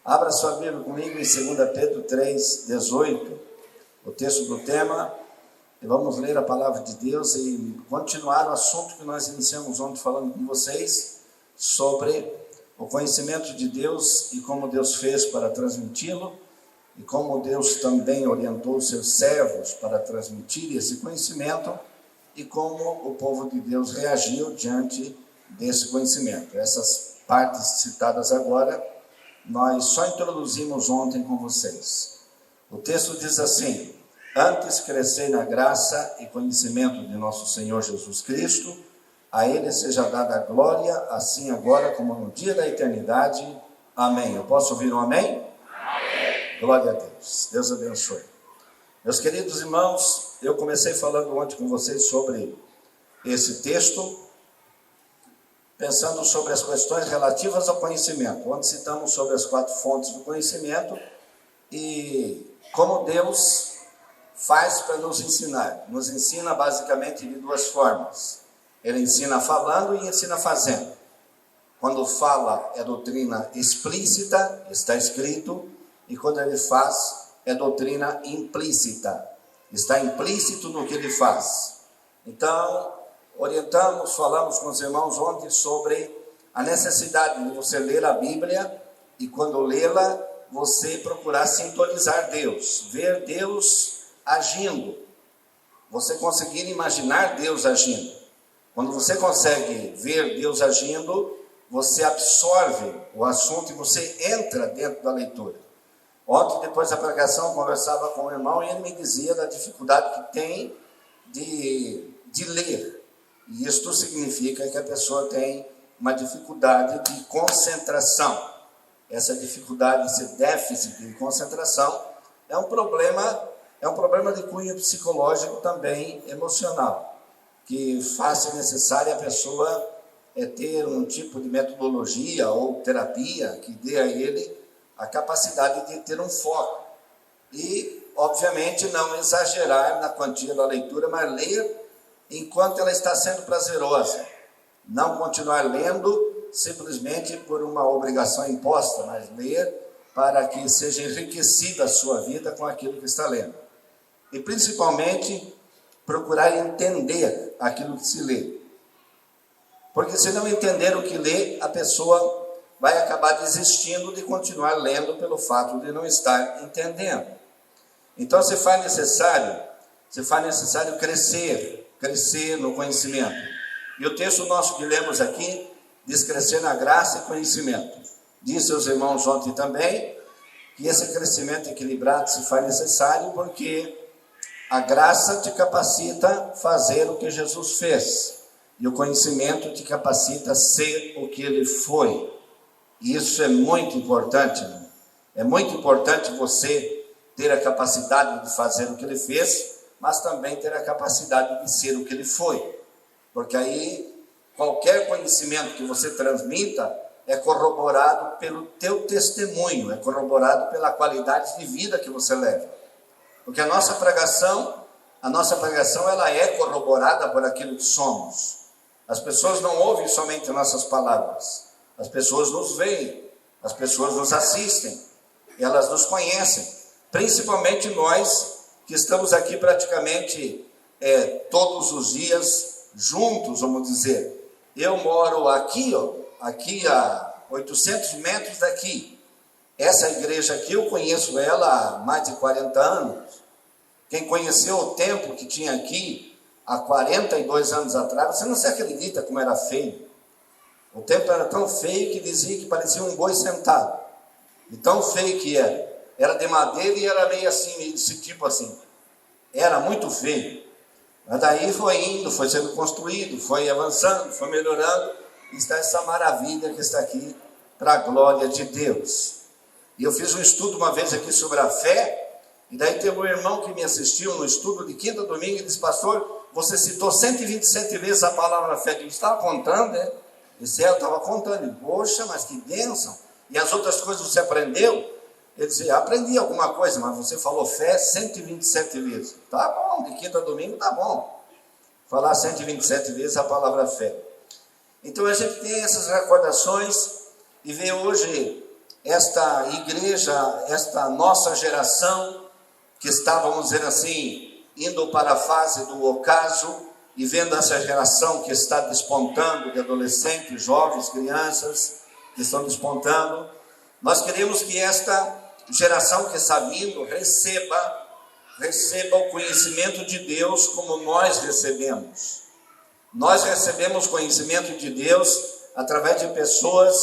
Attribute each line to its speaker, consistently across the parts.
Speaker 1: Abra sua Bíblia comigo em 2 Pedro 3:18, o texto do tema, e vamos ler a palavra de Deus e continuar o assunto que nós iniciamos ontem falando com vocês sobre o conhecimento de Deus e como Deus fez para transmiti-lo e como Deus também orientou os seus servos para transmitir esse conhecimento e como o povo de Deus reagiu diante desse conhecimento. Essas partes citadas agora, nós só introduzimos ontem com vocês. O texto diz assim: antes crescei na graça e conhecimento de nosso Senhor Jesus Cristo, a Ele seja dada a glória, assim agora como no dia da eternidade. Amém. Eu posso ouvir um amém? Amém. Glória a Deus. Deus abençoe. Meus queridos irmãos, eu comecei falando ontem com vocês sobre esse texto, pensando sobre as questões relativas ao conhecimento, onde citamos sobre as 4 fontes do conhecimento e como Deus faz para nos ensinar. Nos ensina basicamente de 2 formas. Ele ensina falando e ensina fazendo. Quando fala é doutrina explícita, está escrito, e quando ele faz é doutrina implícita, está implícito no que ele faz. Então, orientamos, falamos com os irmãos ontem sobre a necessidade de você ler a Bíblia e quando lê-la, você procurar sintonizar Deus, ver Deus agindo, você conseguir imaginar Deus agindo. Quando você consegue ver Deus agindo, você absorve o assunto e você entra dentro da leitura. Ontem, depois da pregação, eu conversava com o irmão e ele me dizia da dificuldade que tem de ler. E isto significa que a pessoa tem uma dificuldade de concentração. Essa dificuldade, esse déficit de concentração é um problema de cunho psicológico também emocional, que faça necessária a pessoa ter um tipo de metodologia ou terapia que dê a ele a capacidade de ter um foco. E, obviamente, não exagerar na quantia da leitura, mas ler enquanto ela está sendo prazerosa. Não continuar lendo simplesmente por uma obrigação imposta, mas ler para que seja enriquecida a sua vida com aquilo que está lendo. E, principalmente, procurar entender aquilo que se lê. Porque se não entender o que lê, a pessoa vai acabar desistindo de continuar lendo pelo fato de não estar entendendo. Então, se faz necessário crescer no conhecimento. E o texto nosso que lemos aqui diz crescer na graça e conhecimento. Disse aos irmãos ontem também que esse crescimento equilibrado se faz necessário porque a graça te capacita a fazer o que Jesus fez e o conhecimento te capacita a ser o que ele foi. E isso é muito importante, né? É muito importante você ter a capacidade de fazer o que ele fez, mas também ter a capacidade de ser o que ele foi. Porque aí, qualquer conhecimento que você transmita é corroborado pelo teu testemunho, é corroborado pela qualidade de vida que você leva. Porque a nossa pregação ela é corroborada por aquilo que somos. As pessoas não ouvem somente nossas palavras. As pessoas nos veem, as pessoas nos assistem, elas nos conhecem, principalmente nós que estamos aqui praticamente todos os dias juntos, vamos dizer. Eu moro aqui a 800 metros daqui. Essa igreja aqui eu conheço ela há mais de 40 anos. Quem conheceu o tempo que tinha aqui há 42 anos atrás, você não se acredita como era feio. O templo era tão feio que dizia que parecia um boi sentado. E tão feio que era. Era de madeira e era meio assim, meio desse tipo assim. Era muito feio. Mas daí foi indo, foi sendo construído, foi avançando, foi melhorando. E está essa maravilha que está aqui para a glória de Deus. E eu fiz um estudo uma vez aqui sobre a fé. E daí teve um irmão que me assistiu no estudo de quinta a domingo e disse: pastor, você citou 127 vezes a palavra fé. Eu estava contando, né? Eu estava contando, poxa, mas que bênção. E as outras coisas você aprendeu? Ele disse: aprendi alguma coisa, mas você falou fé 127 vezes. Tá bom, de quinta a domingo tá bom. Falar 127 vezes a palavra fé. Então a gente tem essas recordações e vê hoje esta igreja, esta nossa geração, que está, vamos dizer assim, indo para a fase do ocaso, e vendo essa geração que está despontando, de adolescentes, jovens, crianças, que estão despontando, nós queremos que esta geração que está vindo receba o conhecimento de Deus como nós recebemos. Nós recebemos conhecimento de Deus através de pessoas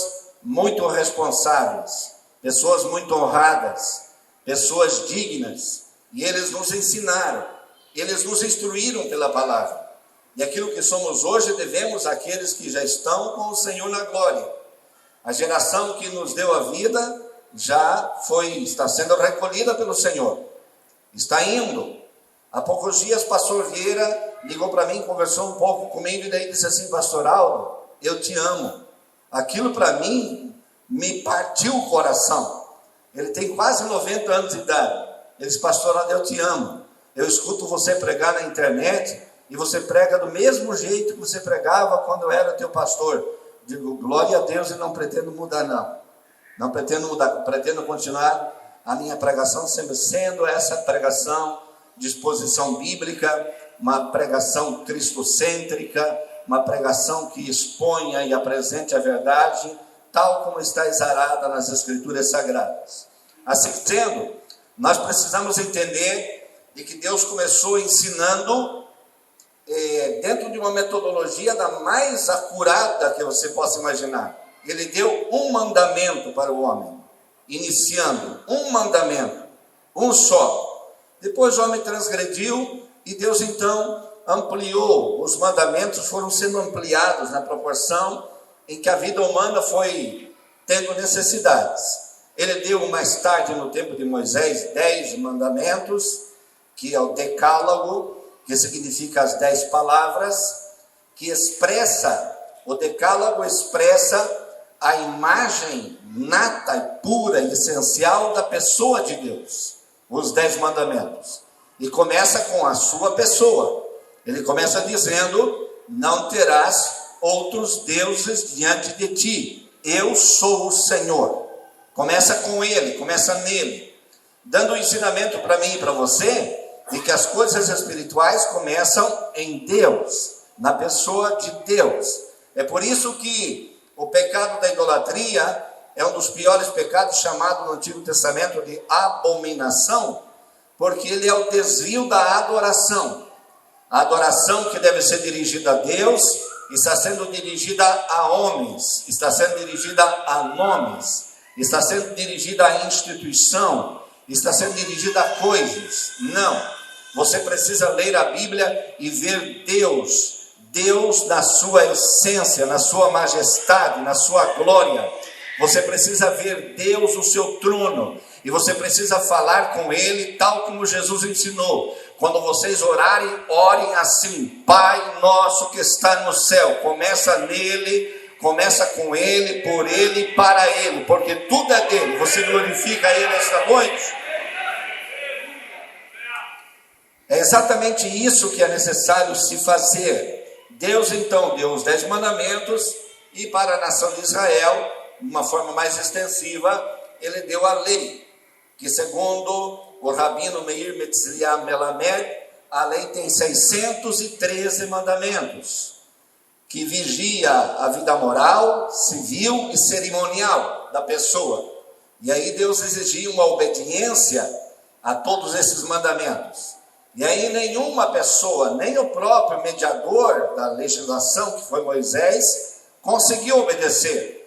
Speaker 1: muito responsáveis, pessoas muito honradas, pessoas dignas, e eles nos ensinaram, eles nos instruíram pela palavra. E aquilo que somos hoje devemos àqueles que já estão com o Senhor na glória. A geração que nos deu a vida está sendo recolhida pelo Senhor, está indo. Há poucos dias, pastor Vieira ligou para mim, conversou um pouco comigo, e daí disse assim: pastor Aldo, eu te amo. Aquilo para mim me partiu o coração. Ele tem quase 90 anos de idade. Ele disse: pastor Aldo, eu te amo. Eu escuto você pregar na internet, e você prega do mesmo jeito que você pregava quando eu era teu pastor. Digo, glória a Deus, e não pretendo mudar, não pretendo mudar, pretendo continuar a minha pregação sempre sendo essa pregação de exposição bíblica, uma pregação cristocêntrica, uma pregação que exponha e apresente a verdade, tal como está exarada nas Escrituras Sagradas. Assim sendo, nós precisamos entender de que Deus começou ensinando dentro de uma metodologia da mais acurada que você possa imaginar. Ele deu um mandamento para o homem, iniciando um mandamento, um só. Depois o homem transgrediu e Deus então ampliou. Os mandamentos foram sendo ampliados na proporção em que a vida humana foi tendo necessidades. Ele deu mais tarde, no tempo de Moisés, 10 mandamentos, que é o decálogo, que significa as 10 palavras, que expressa, o decálogo expressa a imagem nata e pura e essencial da pessoa de Deus, os 10 mandamentos. E começa com a sua pessoa. Ele começa dizendo: não terás outros deuses diante de ti, eu sou o Senhor. Começa com ele, começa nele, dando um ensinamento para mim e para você, de que as coisas espirituais começam em Deus, na pessoa de Deus. É por isso que o pecado da idolatria é um dos piores pecados, chamado no Antigo Testamento de abominação, porque ele é o desvio da adoração. A adoração que deve ser dirigida a Deus está sendo dirigida a homens, está sendo dirigida a nomes, está sendo dirigida a instituição, está sendo dirigida a coisas. Não. Você precisa ler a Bíblia e ver Deus na sua essência, na sua majestade, na sua glória. Você precisa ver Deus no seu trono, e você precisa falar com Ele, tal como Jesus ensinou. Quando vocês orarem, orem assim: Pai nosso que está no céu. Começa nele, começa com Ele, por Ele e para Ele, porque tudo é dele. Você glorifica Ele esta noite? É exatamente isso que é necessário se fazer. Deus então deu os 10 mandamentos, e para a nação de Israel, de uma forma mais extensiva, ele deu a lei, que segundo o rabino Meir Metzliah Melamed, a lei tem 613 mandamentos, que vigia a vida moral, civil e cerimonial da pessoa. E aí Deus exigia uma obediência a todos esses mandamentos. E aí nenhuma pessoa, nem o próprio mediador da legislação, que foi Moisés, conseguiu obedecer.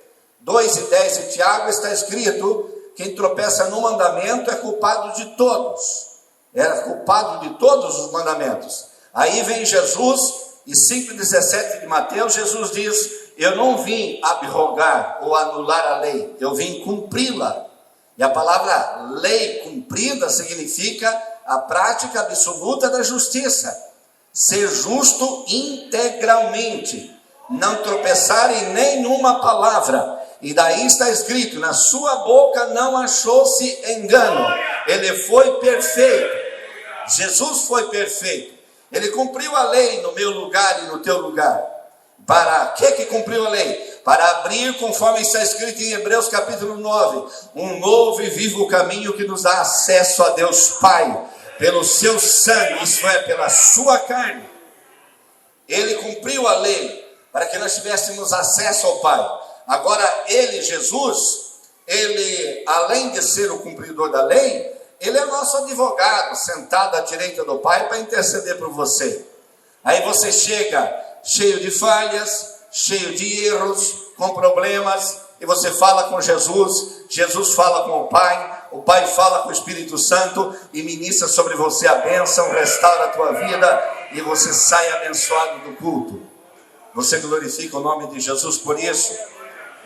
Speaker 1: 2:10 de Tiago está escrito: quem tropeça no mandamento é culpado de todos. Era culpado de todos os mandamentos. Aí vem Jesus, e 5:17 de Mateus, Jesus diz: eu não vim abrogar ou anular a lei, eu vim cumpri-la. E a palavra lei cumprida significa a prática absoluta da justiça, ser justo integralmente, não tropeçar em nenhuma palavra. E daí está escrito: na sua boca não achou-se engano. Ele foi perfeito. Jesus foi perfeito. Ele cumpriu a lei no meu lugar e no teu lugar. Para que cumpriu a lei? Para abrir, conforme está escrito em Hebreus capítulo 9, um novo e vivo caminho que nos dá acesso a Deus Pai, pelo seu sangue, isto é, pela sua carne. Ele cumpriu a lei para que nós tivéssemos acesso ao Pai. Agora ele, Jesus, ele, além de ser o cumpridor da lei, ele é nosso advogado, sentado à direita do Pai para interceder por você. Aí você chega cheio de falhas, cheio de erros, com problemas, e você fala com Jesus, Jesus fala com o Pai fala com o Espírito Santo e ministra sobre você a bênção, restaura a tua vida e você sai abençoado do culto. Você glorifica o nome de Jesus por isso?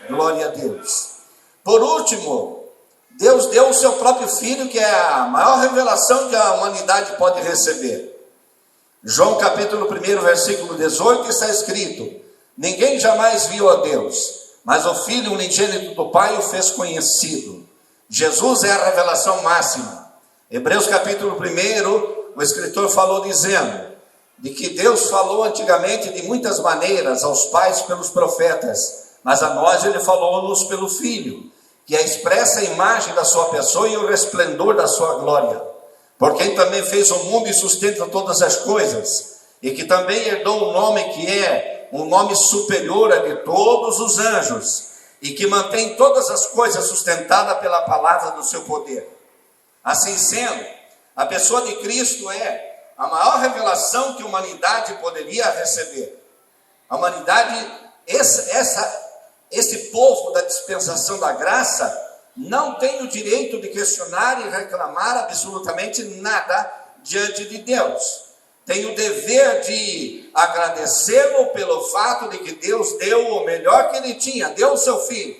Speaker 1: Glória a Deus. Por último, Deus deu o seu próprio Filho, que é a maior revelação que a humanidade pode receber. João capítulo 1, versículo 18, está escrito: ninguém jamais viu a Deus, mas o Filho unigênito do Pai o fez conhecido. Jesus é a revelação máxima. Hebreus capítulo 1, o escritor falou dizendo de que Deus falou antigamente de muitas maneiras aos pais pelos profetas, mas a nós ele falou-nos pelo Filho, que é a expressa imagem da sua pessoa e o resplendor da sua glória. Por quem também fez o mundo e sustenta todas as coisas, e que também herdou um nome que é um nome superior a de todos os anjos, e que mantém todas as coisas sustentadas pela palavra do seu poder. Assim sendo, a pessoa de Cristo é a maior revelação que a humanidade poderia receber. A humanidade, esse povo da dispensação da graça, não tem o direito de questionar e reclamar absolutamente nada diante de Deus. Tem o dever de agradecê-lo pelo fato de que Deus deu o melhor que ele tinha, deu o seu Filho.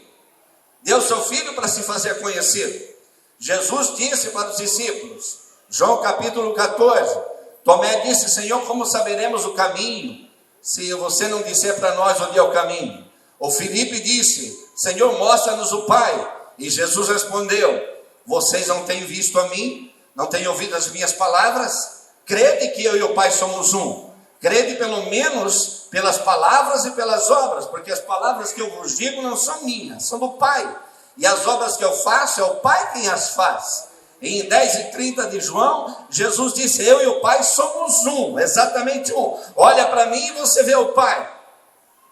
Speaker 1: Deu o seu Filho para se fazer conhecido. Jesus disse para os discípulos, João capítulo 14, Tomé disse: Senhor, como saberemos o caminho, se você não disser para nós onde é o caminho? O Filipe disse: Senhor, mostra-nos o Pai. E Jesus respondeu: vocês não têm visto a mim? Não têm ouvido as minhas palavras? Crede que eu e o Pai somos um. Crede pelo menos pelas palavras e pelas obras, porque as palavras que eu vos digo não são minhas, são do Pai. E as obras que eu faço é o Pai quem as faz. Em 10:30 de João, Jesus disse: eu e o Pai somos um, exatamente um. Olha para mim e você vê o Pai.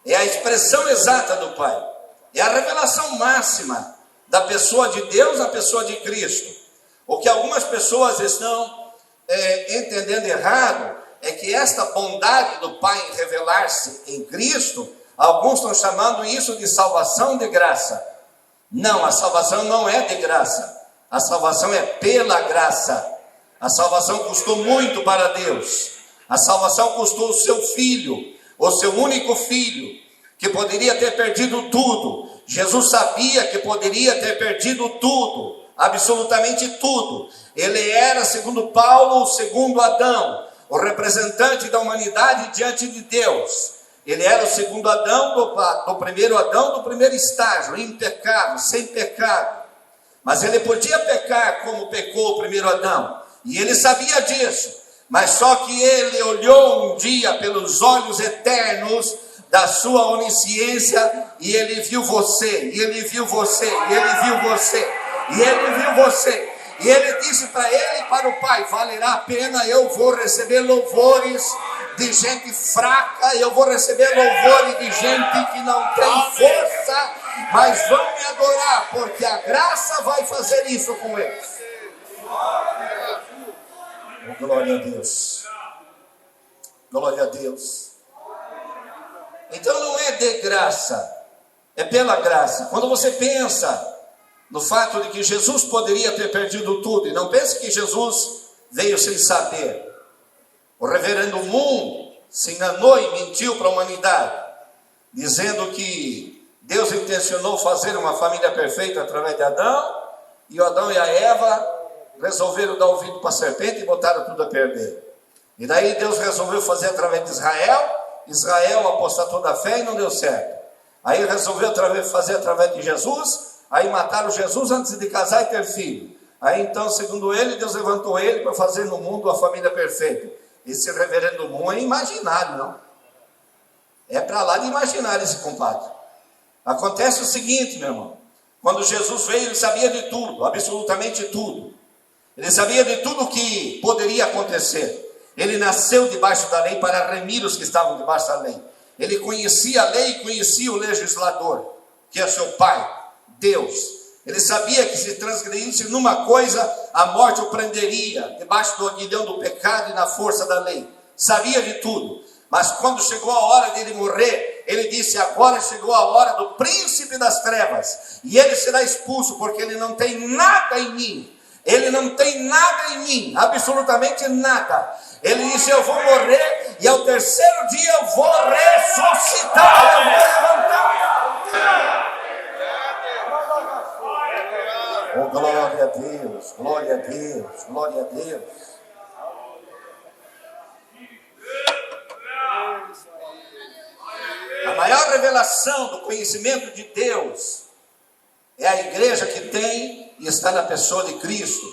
Speaker 1: É a expressão exata do Pai. É a revelação máxima da pessoa de Deus, a pessoa de Cristo. O que algumas pessoas estão entendendo errado é que esta bondade do Pai em revelar-se em Cristo, alguns estão chamando isso de salvação de graça. Não, a salvação não é de graça. A salvação é pela graça. A salvação custou muito para Deus. A salvação custou o seu Filho, o seu único Filho, que poderia ter perdido tudo. Jesus sabia que poderia ter perdido tudo, absolutamente tudo. Ele era, segundo Paulo, o segundo Adão, o representante da humanidade diante de Deus. Ele era o segundo Adão do primeiro Adão, do primeiro estágio, impecável, sem pecado. Mas ele podia pecar como pecou o primeiro Adão, e ele sabia disso. Mas só que ele olhou um dia pelos olhos eternos da sua onisciência, e ele viu você, e ele viu você, e ele viu você, e ele viu você. E ele disse para ele e para o Pai: valerá a pena, eu vou receber louvores de gente fraca, eu vou receber louvores de gente que não tem força, mas vão me adorar, porque a graça vai fazer isso com eles. Oh, glória a Deus. Glória a Deus. Então não é de graça, é pela graça. Quando você pensa no fato de que Jesus poderia ter perdido tudo, e não pense que Jesus veio sem saber. O reverendo Moon se enganou e mentiu para a humanidade, dizendo que Deus intencionou fazer uma família perfeita através de Adão, e o Adão e a Eva resolveram dar ouvido para a serpente e botaram tudo a perder. E daí Deus resolveu fazer através de Israel apostatou da fé e não deu certo. Aí resolveu fazer através de Jesus, aí mataram Jesus antes de casar e ter filho. Aí então, segundo ele, Deus levantou ele para fazer no mundo a família perfeita. Esse reverendo Moon é imaginário, não? É para lá de imaginar esse compadre. Acontece o seguinte, meu irmão. Quando Jesus veio, ele sabia de tudo, absolutamente tudo. Ele sabia de tudo o que poderia acontecer. Ele nasceu debaixo da lei para remir os que estavam debaixo da lei. Ele conhecia a lei e conhecia o legislador, que é seu pai, Deus. Ele sabia que se transgredisse numa coisa, a morte o prenderia, debaixo do aguilhão do pecado e na força da lei. Sabia de tudo. Mas quando chegou a hora dele morrer, ele disse: agora chegou a hora do príncipe das trevas, e ele será expulso, porque ele não tem nada em mim. Ele não tem nada em mim, absolutamente nada. Ele disse: eu vou morrer, e ao terceiro dia eu vou ressuscitar, eu vou levantar. Oh, glória a Deus, glória a Deus, glória a Deus. A maior revelação do conhecimento de Deus é a igreja que tem e está na pessoa de Cristo.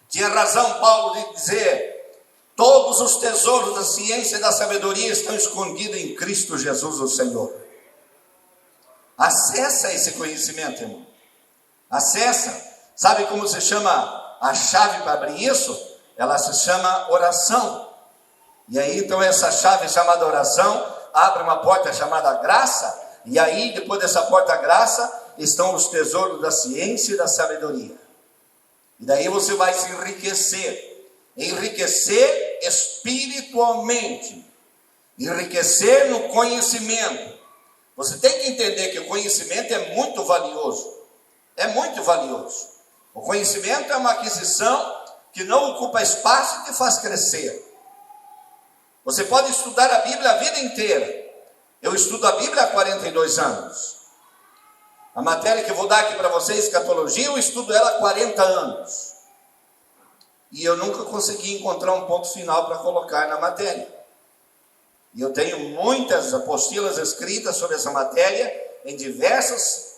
Speaker 1: Tinha razão Paulo de dizer: todos os tesouros da ciência e da sabedoria estão escondidos em Cristo Jesus, o Senhor. Acessa esse conhecimento, irmão. Acessa. Sabe como se chama a chave para abrir isso? Ela se chama oração. E aí então essa chave chamada oração abre uma porta chamada graça. E aí depois dessa porta graça estão os tesouros da ciência e da sabedoria. E daí você vai se enriquecer. Enriquecer espiritualmente. Enriquecer no conhecimento. Você tem que entender que o conhecimento é muito valioso. É muito valioso. O conhecimento é uma aquisição que não ocupa espaço e te faz crescer. Você pode estudar a Bíblia a vida inteira. Eu estudo a Bíblia há 42 anos. A matéria que eu vou dar aqui para vocês, escatologia, eu estudo ela há 40 anos. E eu nunca consegui encontrar um ponto final para colocar na matéria. E eu tenho muitas apostilas escritas sobre essa matéria em diversos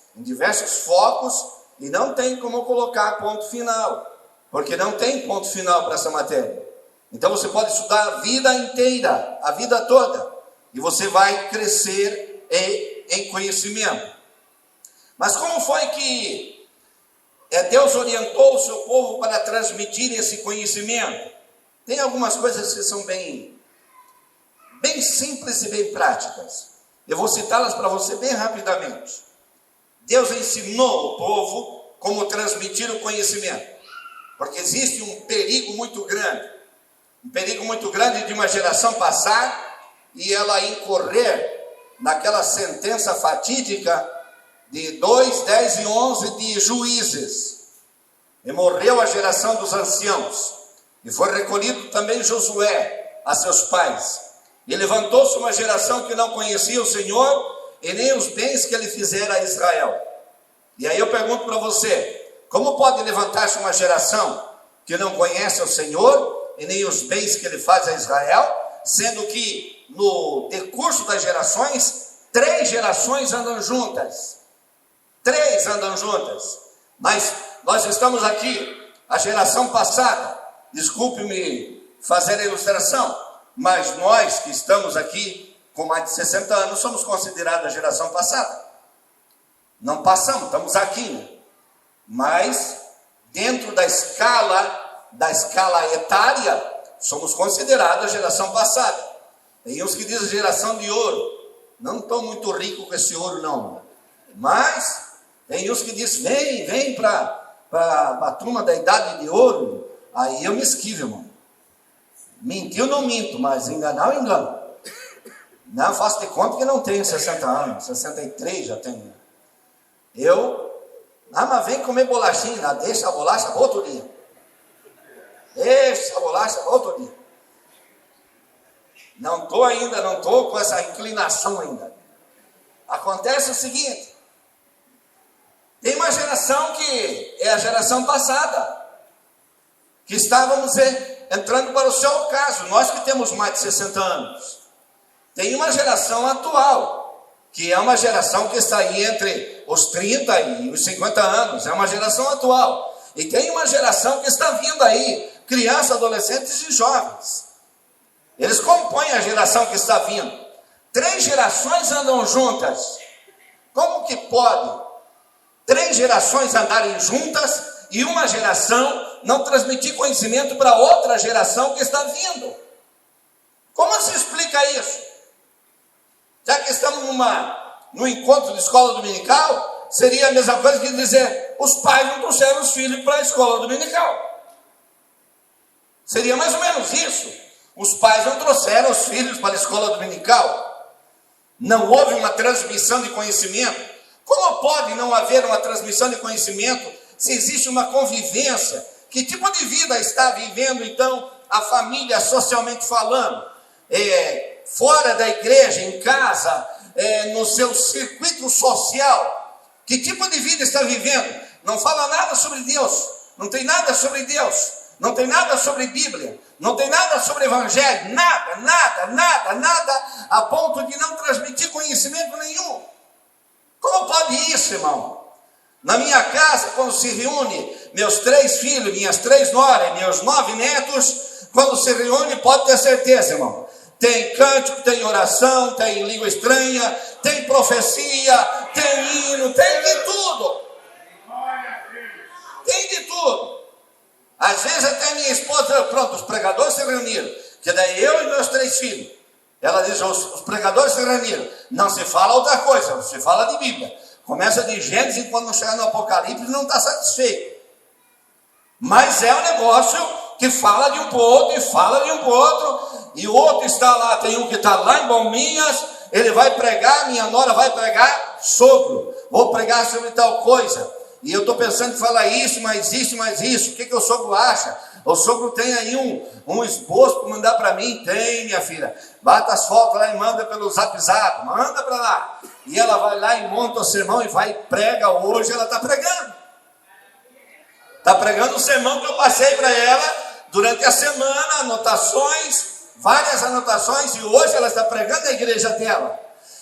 Speaker 1: focos, e não tem como colocar ponto final, porque não tem ponto final para essa matéria. Então você pode estudar a vida inteira, a vida toda, e você vai crescer em conhecimento. Mas como foi que Deus orientou o seu povo para transmitir esse conhecimento? Tem algumas coisas que são bem simples e bem práticas. Eu vou citá-las para você bem rapidamente. Deus ensinou o povo como transmitir o conhecimento, porque existe um perigo muito grande de uma geração passar e ela incorrer naquela sentença fatídica de 2, 10 e 11 de Juízes. E morreu a geração dos anciãos, e foi recolhido também Josué a seus pais, e levantou-se uma geração que não conhecia o Senhor e nem os bens que ele fizera a Israel. E aí eu pergunto para você: como pode levantar-se uma geração que não conhece o Senhor e nem os bens que ele faz a Israel, sendo que no decurso das gerações, 3 gerações andam juntas? 3 andam juntas. Mas nós estamos aqui, a geração passada, desculpe-me fazer a ilustração, mas nós que estamos aqui com mais de 60 anos, somos considerados a geração passada. Não passamos, estamos aqui, né? Mas dentro da escala etária, somos considerados a geração passada. Tem uns que dizem geração de ouro. Não estou muito rico com esse ouro não, mas tem uns que dizem: vem para a turma da idade de ouro. Aí eu me esquivo, irmão. Mentiu, não minto, mas enganar eu engano. Não, faço de conta que não tenho 60 anos, 63 já tenho. Mas vem comer bolachinha, deixa a bolacha para outro dia. Deixa a bolacha para outro dia. Não estou com essa inclinação ainda. Acontece o seguinte: tem uma geração que é a geração passada, que estávamos entrando para o seu caso, nós que temos mais de 60 anos. Tem uma geração atual, que é uma geração que está aí entre os 30 e os 50 anos, é uma geração atual. E tem uma geração que está vindo aí, crianças, adolescentes e jovens. Eles compõem a geração que está vindo. 3 gerações andam juntas. Como que pode 3 gerações andarem juntas e uma geração não transmitir conhecimento para outra geração que está vindo? Como se explica isso? Já que estamos no encontro de escola dominical, seria a mesma coisa que dizer, os pais não trouxeram os filhos para a escola dominical. Seria mais ou menos isso. Os pais não trouxeram os filhos para a escola dominical. Não houve uma transmissão de conhecimento. Como pode não haver uma transmissão de conhecimento se existe uma convivência? Que tipo de vida está vivendo então a família socialmente falando? Fora da igreja, em casa, no seu circuito social? Que tipo de vida está vivendo? Não fala nada sobre Deus, não tem nada sobre Deus, não tem nada sobre Bíblia, não tem nada sobre Evangelho, nada, a ponto de não transmitir conhecimento nenhum. Como pode isso, irmão? Na minha casa, quando se reúne meus 3 filhos, minhas 3 noras, meus 9 netos, quando se reúne, pode ter certeza, irmão, tem cântico, tem oração, tem língua estranha, tem profecia, tem hino, tem de tudo. Tem de tudo. Às vezes até minha esposa, pronto, os pregadores se reuniram, que daí eu e meus 3 filhos. Ela diz, os pregadores se reuniram. Não se fala outra coisa, se fala de Bíblia. Começa de Gênesis e quando chegar no Apocalipse não está satisfeito. Mas é um negócio que fala de um para o outro e fala de um para o outro. E o outro está lá, tem um que está lá em Balminhas, ele vai pregar, minha nora vai pregar sobre, vou pregar sobre tal coisa. E eu estou pensando em falar isso, mais isso, mais isso. O que o sogro acha? O sogro tem aí um esboço para mandar para mim? Tem, minha filha. Bata as fotos lá e manda pelo zap, manda para lá. E ela vai lá e monta o sermão e vai e prega. Hoje ela está pregando. Está pregando o sermão que eu passei para ela durante a semana, anotações, várias anotações, e hoje ela está pregando na igreja dela.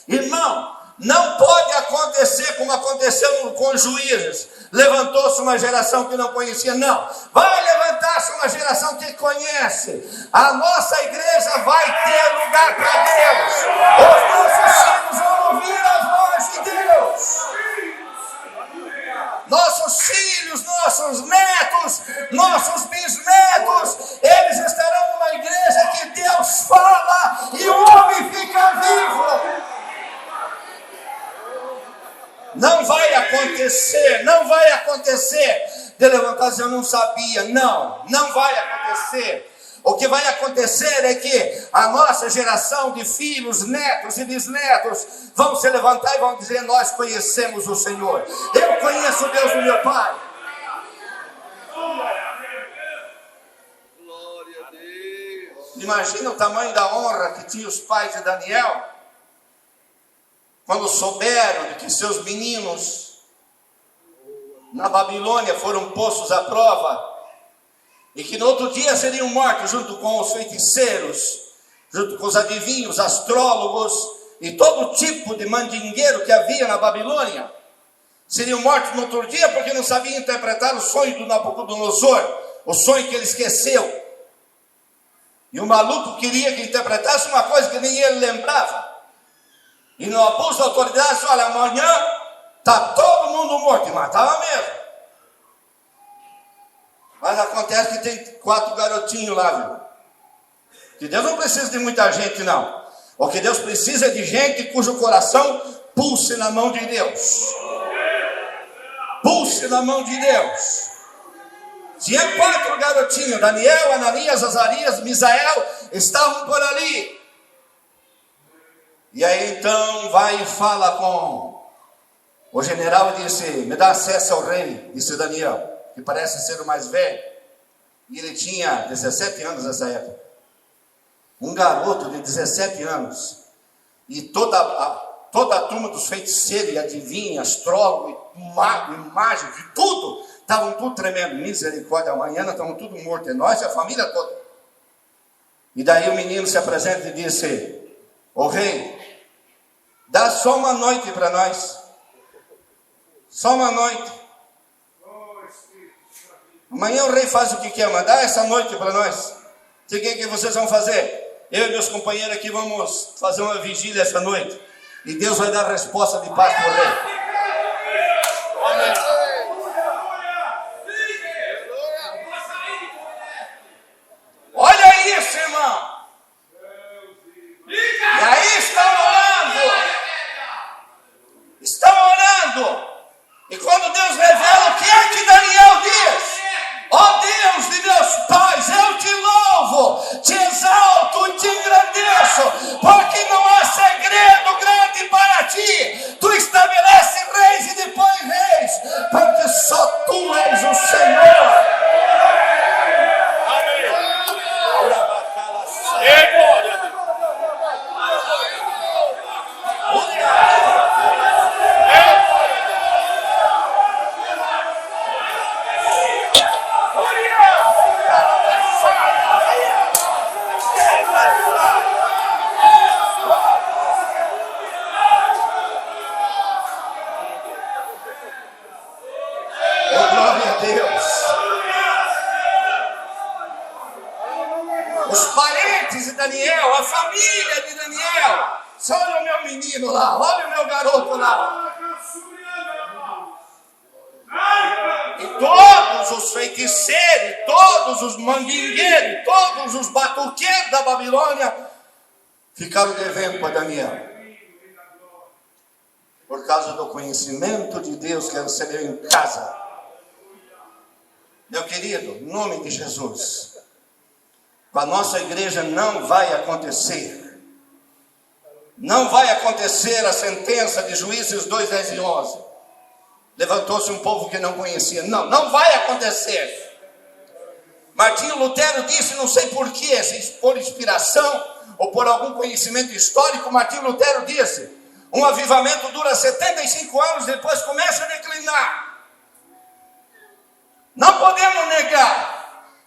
Speaker 1: Irmão, não pode acontecer como aconteceu com os juízes. Levantou-se uma geração que não conhecia, não. Vai levantar-se uma geração que conhece. A nossa igreja vai ter lugar para Deus. Os nossos filhos vão ouvir as vozes de Deus. Nossos filhos, nossos netos, nossos bisnetos, eles estarão numa igreja que Deus fala e o homem fica vivo. Não vai acontecer de levantar e dizer, eu não sabia. Não vai acontecer. O que vai acontecer é que a nossa geração de filhos, netos e bisnetos vão se levantar e vão dizer, nós conhecemos o Senhor. Eu conheço o Deus do meu pai.
Speaker 2: Glória a Deus.
Speaker 1: Imagina o tamanho da honra que tinham os pais de Daniel, quando souberam de que seus meninos na Babilônia foram postos à prova, e que no outro dia seriam mortos junto com os feiticeiros, junto com os adivinhos, astrólogos e todo tipo de mandingueiro que havia na Babilônia. Seriam mortos no outro dia porque não sabiam interpretar o sonho do Nabucodonosor, o sonho que ele esqueceu. E o maluco queria que interpretasse uma coisa que nem ele lembrava. E no abuso da autoridade, disse, olha, amanhã está todo mundo morto. E matava mesmo. Mas acontece que tem 4 garotinhos lá, viu? Que Deus não precisa de muita gente, não. O que Deus precisa é de gente cujo coração pulse na mão de Deus. Pulse na mão de Deus. Tinha 4 garotinhos, Daniel, Ananias, Azarias, Misael, estavam por ali. E aí então vai e fala com o general e disse, me dá acesso ao rei, disse Daniel, que parece ser o mais velho. E ele tinha 17 anos nessa época. Um garoto de 17 anos. E toda a turma dos feiticeiros, e adivinhos, astrólogos, mago, mágico, e tudo, estavam tudo tremendo. Misericórdia, amanhã nós estamos tudo mortos, é nós e a família toda. E daí o menino se apresenta e disse, ô rei, dá só uma noite para nós. Só uma noite. Amanhã o rei faz o que quer, mas dá essa noite para nós. O que vocês vão fazer? Eu e meus companheiros aqui vamos fazer uma vigília essa noite. E Deus vai dar resposta de paz para o rei.
Speaker 2: Amém.
Speaker 1: Olha isso, irmão. E aí estão orando. Estão orando. E quando Deus revela, o que é que Daniel diz? Ó Deus de meus pais, eu te louvo, te exalto e te engrandeço, porque não há segredo grande para ti. Tu estabeleces reis e depois reis, porque só tu és o Senhor. Daniel, a família de Daniel. Olha o meu menino lá, olha o meu garoto lá. E todos os feiticeiros, todos os mandingueiros, todos os batuqueiros da Babilônia ficaram devendo para Daniel. Por causa do conhecimento de Deus que recebeu em casa. Meu querido, em nome de Jesus, com a nossa igreja não vai acontecer. Não vai acontecer a sentença de Juízes 2, 10 e 11. Levantou-se um povo que não conhecia. Não vai acontecer. Martinho Lutero disse, não sei porquê, se por inspiração ou por algum conhecimento histórico, Martinho Lutero disse, um avivamento dura 75 anos, depois começa a declinar. Não podemos negar.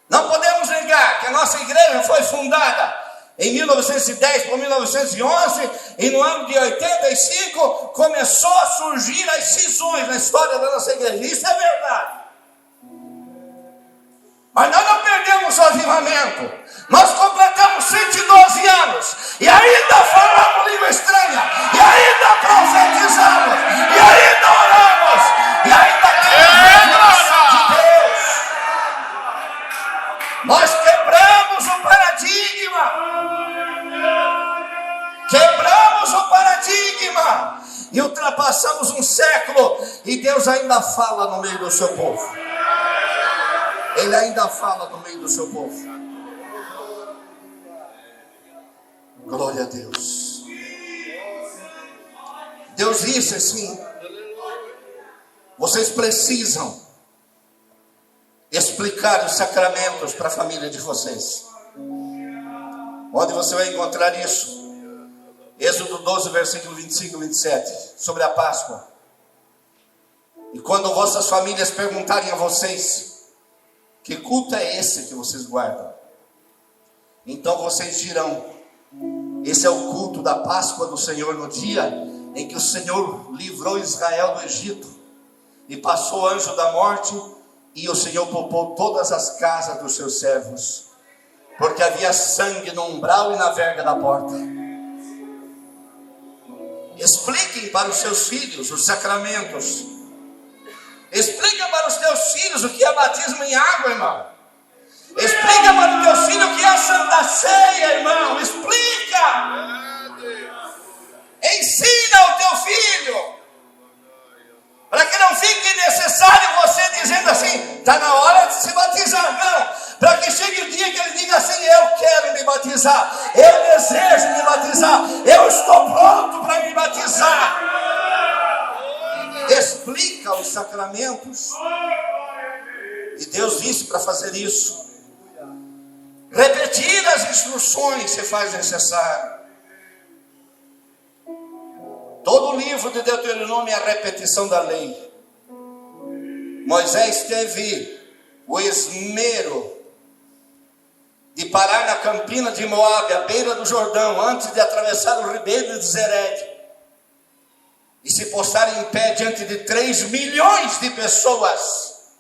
Speaker 1: Não podemos negar que a nossa igreja foi fundada em 1910 por 1911 e no ano de 85 começou a surgir as cisões na história da nossa igreja. Isso é verdade. Mas nós não perdemos o avivamento. Nós completamos 112 anos e ainda falamos língua estranha, e ainda profetizamos, e ainda oramos, e ainda temos revelação de Deus. Nós quebramos o paradigma. Quebramos o paradigma. E ultrapassamos um século. E Deus ainda fala no meio do seu povo. Ele ainda fala no meio do seu povo. Glória a Deus. Deus disse assim: vocês precisam explicar os sacramentos para a família de vocês. Onde você vai encontrar isso? Êxodo 12, versículo 25 e 27, sobre a Páscoa. E quando vossas famílias perguntarem a vocês, que culto é esse que vocês guardam? Então vocês dirão, esse é o culto da Páscoa do Senhor, no dia em que o Senhor livrou Israel do Egito, e passou o anjo da morte, e o Senhor poupou todas as casas dos seus servos, porque havia sangue no umbral e na verga da porta. Expliquem para os seus filhos os sacramentos. Explica para os teus filhos o que é batismo em água, irmão. Explica para os teus filhos o que é a Santa Ceia, irmão. Explica. Ensina ao teu filho. Para que não fique necessário você dizendo assim, está na hora de se batizar. Não. Para que chegue o dia que ele diga assim, eu quero me batizar. Eu desejo me batizar. Eu estou pronto para me batizar. Explica os sacramentos. E Deus disse para fazer isso. Repetir as instruções se faz necessário. Todo o livro de Deuteronômio é a repetição da lei. Moisés teve o esmero de parar na campina de Moabe, à beira do Jordão, antes de atravessar o ribeiro de Zered, e se postar em pé diante de 3 milhões de pessoas,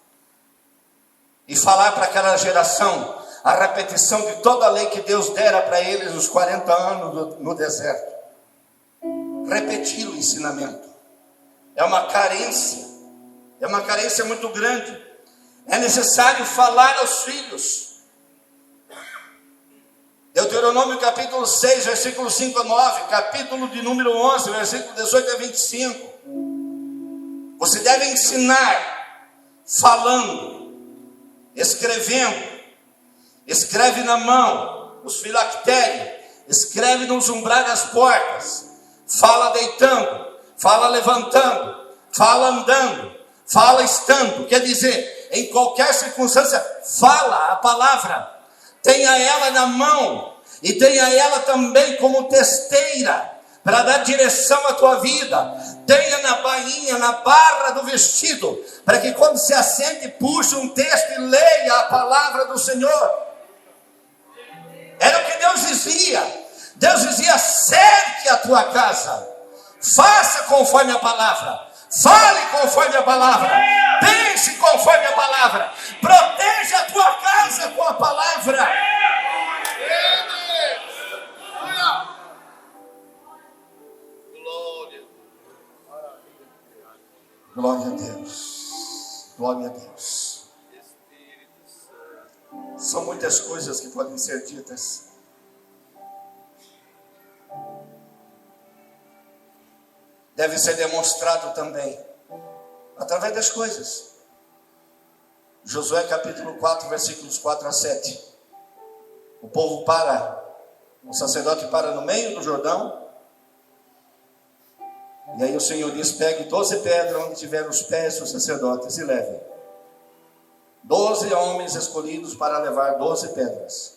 Speaker 1: e falar para aquela geração: a repetição de toda a lei que Deus dera para eles nos 40 anos no deserto. Repetir o ensinamento é uma carência muito grande. É necessário falar aos filhos. Deuteronômio capítulo 6, versículo 5 a 9, capítulo de número 11, versículo 18 a 25. Você deve ensinar falando, escrevendo. Escreve na mão, os filactérios, escreve nos umbrais das portas. Fala deitando, fala levantando, fala andando, fala estando. Quer dizer, em qualquer circunstância, fala a palavra. Tenha ela na mão e tenha ela também como testeira para dar direção à tua vida. Tenha na bainha, na barra do vestido, para que quando se assente, puxe um texto e leia a palavra do Senhor. Era o que Deus dizia. Deus dizia: cerque a tua casa, faça conforme a palavra, fale conforme a palavra, pense conforme a palavra, proteja a tua casa com a palavra. Glória a Deus. Glória a Deus. São muitas coisas que podem ser ditas. Deve ser demonstrado também através das coisas. Josué capítulo 4, versículos 4 a 7. O povo para, o sacerdote para no meio do Jordão. E aí o Senhor diz: pegue 12 pedras onde tiver os pés dos sacerdotes e leve. 12 homens escolhidos para levar 12 pedras.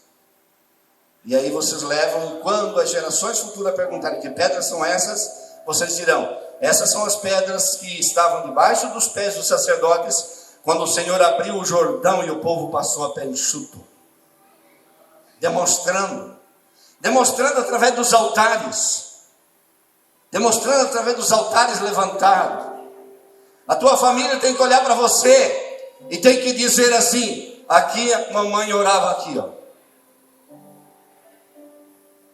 Speaker 1: E aí vocês levam, e quando as gerações futuras perguntarem que pedras são essas, vocês dirão: essas são as pedras que estavam debaixo dos pés dos sacerdotes, quando o Senhor abriu o Jordão e o povo passou a pé enxuto. Demonstrando através dos altares. Demonstrando através dos altares levantados. A tua família tem que olhar para você e tem que dizer assim: aqui a mamãe orava aqui, ó.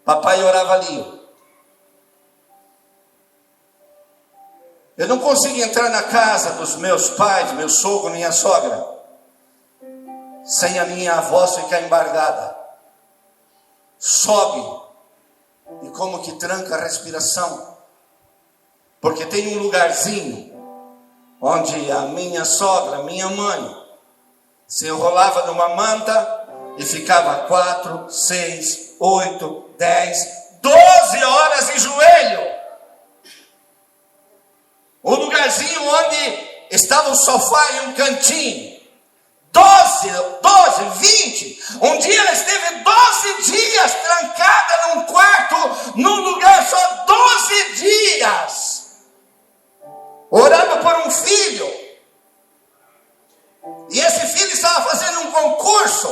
Speaker 1: Papai orava ali, ó. Eu não consigo entrar na casa dos meus pais, meu sogro, minha sogra, sem a minha voz ficar embargada. Sobe e como que tranca a respiração. Porque tem um lugarzinho onde a minha sogra, minha mãe, se enrolava numa manta e ficava 4, 6, 8, 10, 12 horas em joelho. Um lugarzinho onde estava um sofá e um cantinho. 12, 20. Um dia ela esteve 12 dias trancada num quarto, num lugar só, 12 dias. Orando por um filho. E esse filho estava fazendo um concurso.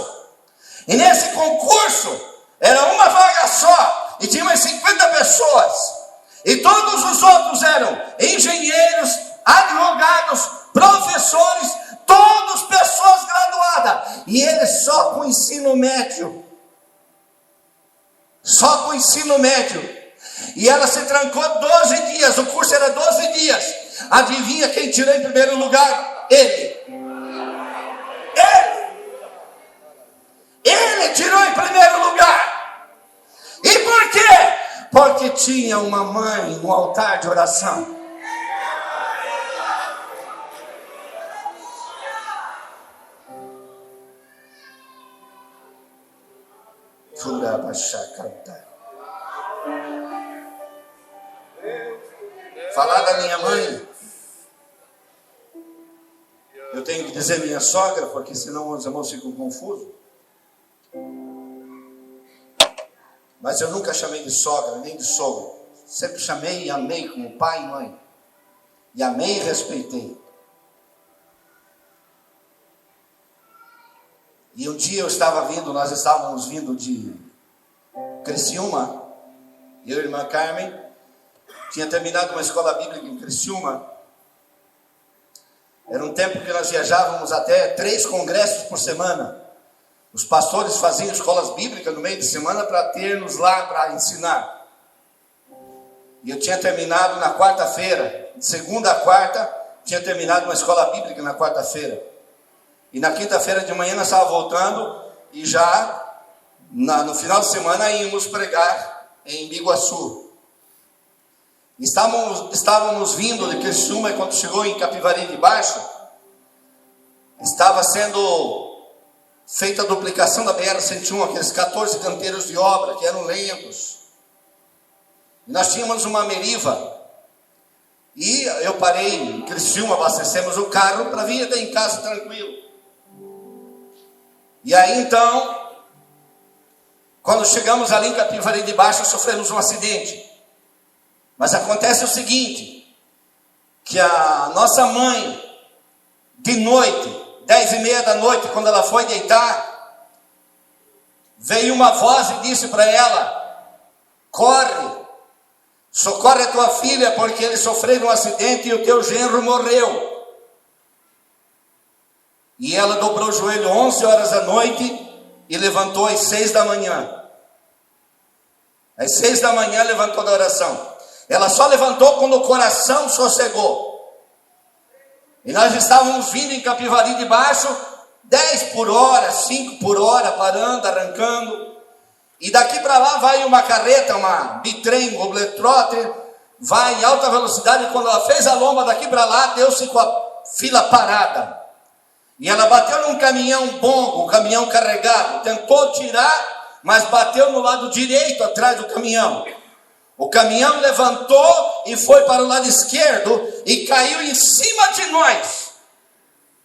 Speaker 1: E nesse concurso era uma vaga só. E tinha umas 50 pessoas. E todos os outros eram engenheiros, advogados, professores, todos pessoas graduadas. E ele só com ensino médio. Só com ensino médio. E ela se trancou 12 dias. O curso era 12 dias. Adivinha quem tirou em primeiro lugar? Ele tirou em primeiro lugar. E por quê? Porque tinha uma mãe no altar de oração. Falar da minha mãe, eu tenho que dizer minha sogra, porque senão os irmãos ficam confusos. Mas eu nunca chamei de sogra, nem de sogro. Sempre chamei e amei como pai e mãe. E amei e respeitei. E um dia nós estávamos vindo de Criciúma. Eu e a irmã Carmen tinha terminado uma escola bíblica em Criciúma. Era um tempo que nós viajávamos até 3 congressos por semana. Os pastores faziam escolas bíblicas no meio de semana para ter-nos lá para ensinar. E eu tinha terminado na quarta-feira, de segunda a quarta, tinha terminado uma escola bíblica na quarta-feira. E na quinta-feira de manhã nós estávamos voltando e já no final de semana íamos pregar em Biguaçu. Estávamos vindo de Criciúma e quando chegou em Capivari de Baixo, estava sendo feita a duplicação da BR-101, aqueles 14 canteiros de obra que eram lentos. E nós tínhamos uma Meriva. E eu parei em Criciúma, abastecemos o carro para vir até em casa tranquilo. E aí então, quando chegamos ali em Capivari de Baixo, sofremos um acidente. Mas acontece o seguinte, que a nossa mãe, de noite, 10:30 da noite, quando ela foi deitar, veio uma voz e disse para ela: corre, socorre a tua filha, porque eles sofreram um acidente e o teu genro morreu. E ela dobrou o joelho 11 horas da noite e levantou às 6 da manhã. Às 6 da manhã levantou da oração. Ela só levantou quando o coração sossegou. E nós estávamos vindo em Capivari de Baixo, 10 por hora, 5 por hora, parando, arrancando. E daqui para lá vai uma carreta, uma bitrem, um Globetrotter, vai em alta velocidade. E quando ela fez a lomba daqui para lá, deu-se com a fila parada. E ela bateu num caminhão bongo, um caminhão carregado. Tentou tirar, mas bateu no lado direito, atrás do caminhão. O caminhão levantou e foi para o lado esquerdo e caiu em cima de nós.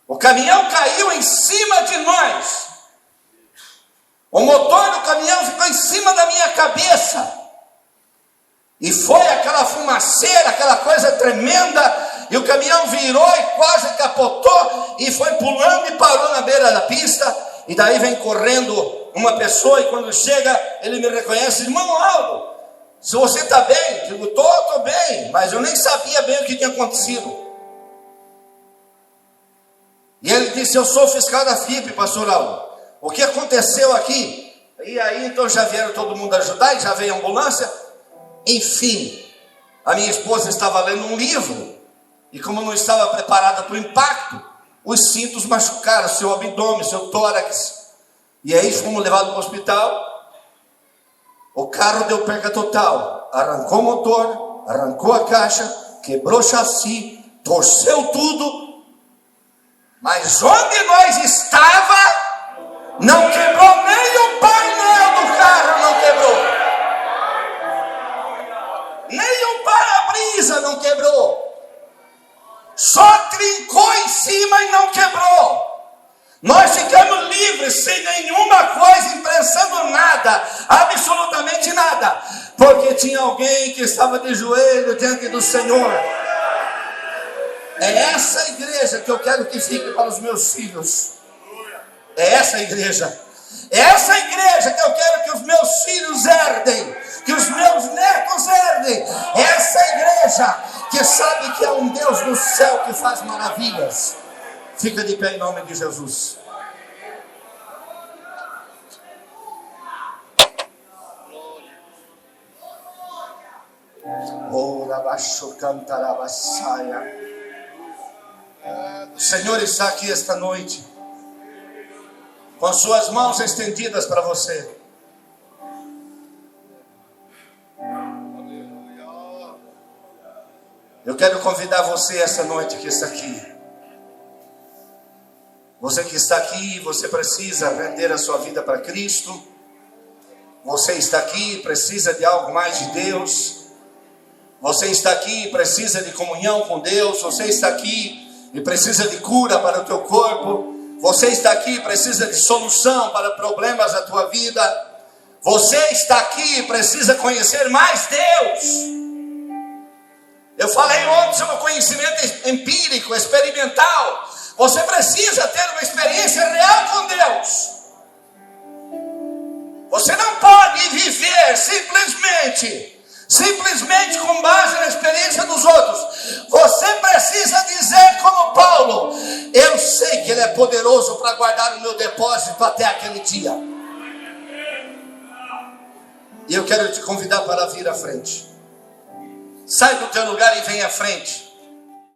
Speaker 1: O caminhão caiu em cima de nós. O motor do caminhão ficou em cima da minha cabeça. E foi aquela fumaceira, aquela coisa tremenda. E o caminhão virou e quase capotou. E foi pulando e parou na beira da pista. E daí vem correndo uma pessoa. E quando chega, ele me reconhece: irmão Aldo, se você está bem? Eu digo: estou bem. Mas eu nem sabia bem o que tinha acontecido. E ele disse: eu sou o fiscal da FIP, pastor Aldo. O que aconteceu aqui? E aí então já vieram todo mundo ajudar, e já veio a ambulância. Enfim, a minha esposa estava lendo um livro, e como não estava preparada para o impacto, os cintos machucaram seu abdômen, seu tórax. E aí fomos levados para o hospital. O carro deu perca total, arrancou o motor, arrancou a caixa, quebrou o chassi, torceu tudo. Mas onde nós estava, não quebrou, nem o painel do carro não quebrou. Nem o para-brisa não quebrou. Só trincou em cima e não quebrou. Nós ficamos livres, sem nenhuma coisa, imprensando nada, absolutamente nada, porque tinha alguém que estava de joelho diante do Senhor. É essa igreja que eu quero que fique para os meus filhos. É essa igreja. É essa igreja que eu quero que os meus filhos herdem, que os meus netos herdem. É essa igreja que sabe que é um Deus do céu que faz maravilhas. Fica de pé em nome de Jesus. O Senhor está aqui esta noite, com suas mãos estendidas para você. Eu quero convidar você essa noite que está aqui. Você que está aqui, você precisa render a sua vida para Cristo. Você está aqui, precisa de algo mais de Deus. Você está aqui, precisa de comunhão com Deus. Você está aqui e precisa de cura para o teu corpo. Você está aqui, precisa de solução para problemas da tua vida. Você está aqui, precisa conhecer mais Deus. Eu falei ontem sobre o conhecimento empírico, experimental. Você precisa ter uma experiência real com Deus. Você não pode viver simplesmente com base na experiência dos outros. Você precisa dizer como Paulo: eu sei que Ele é poderoso para guardar o meu depósito até aquele dia. E eu quero te convidar para vir à frente. Sai do teu lugar e vem à frente.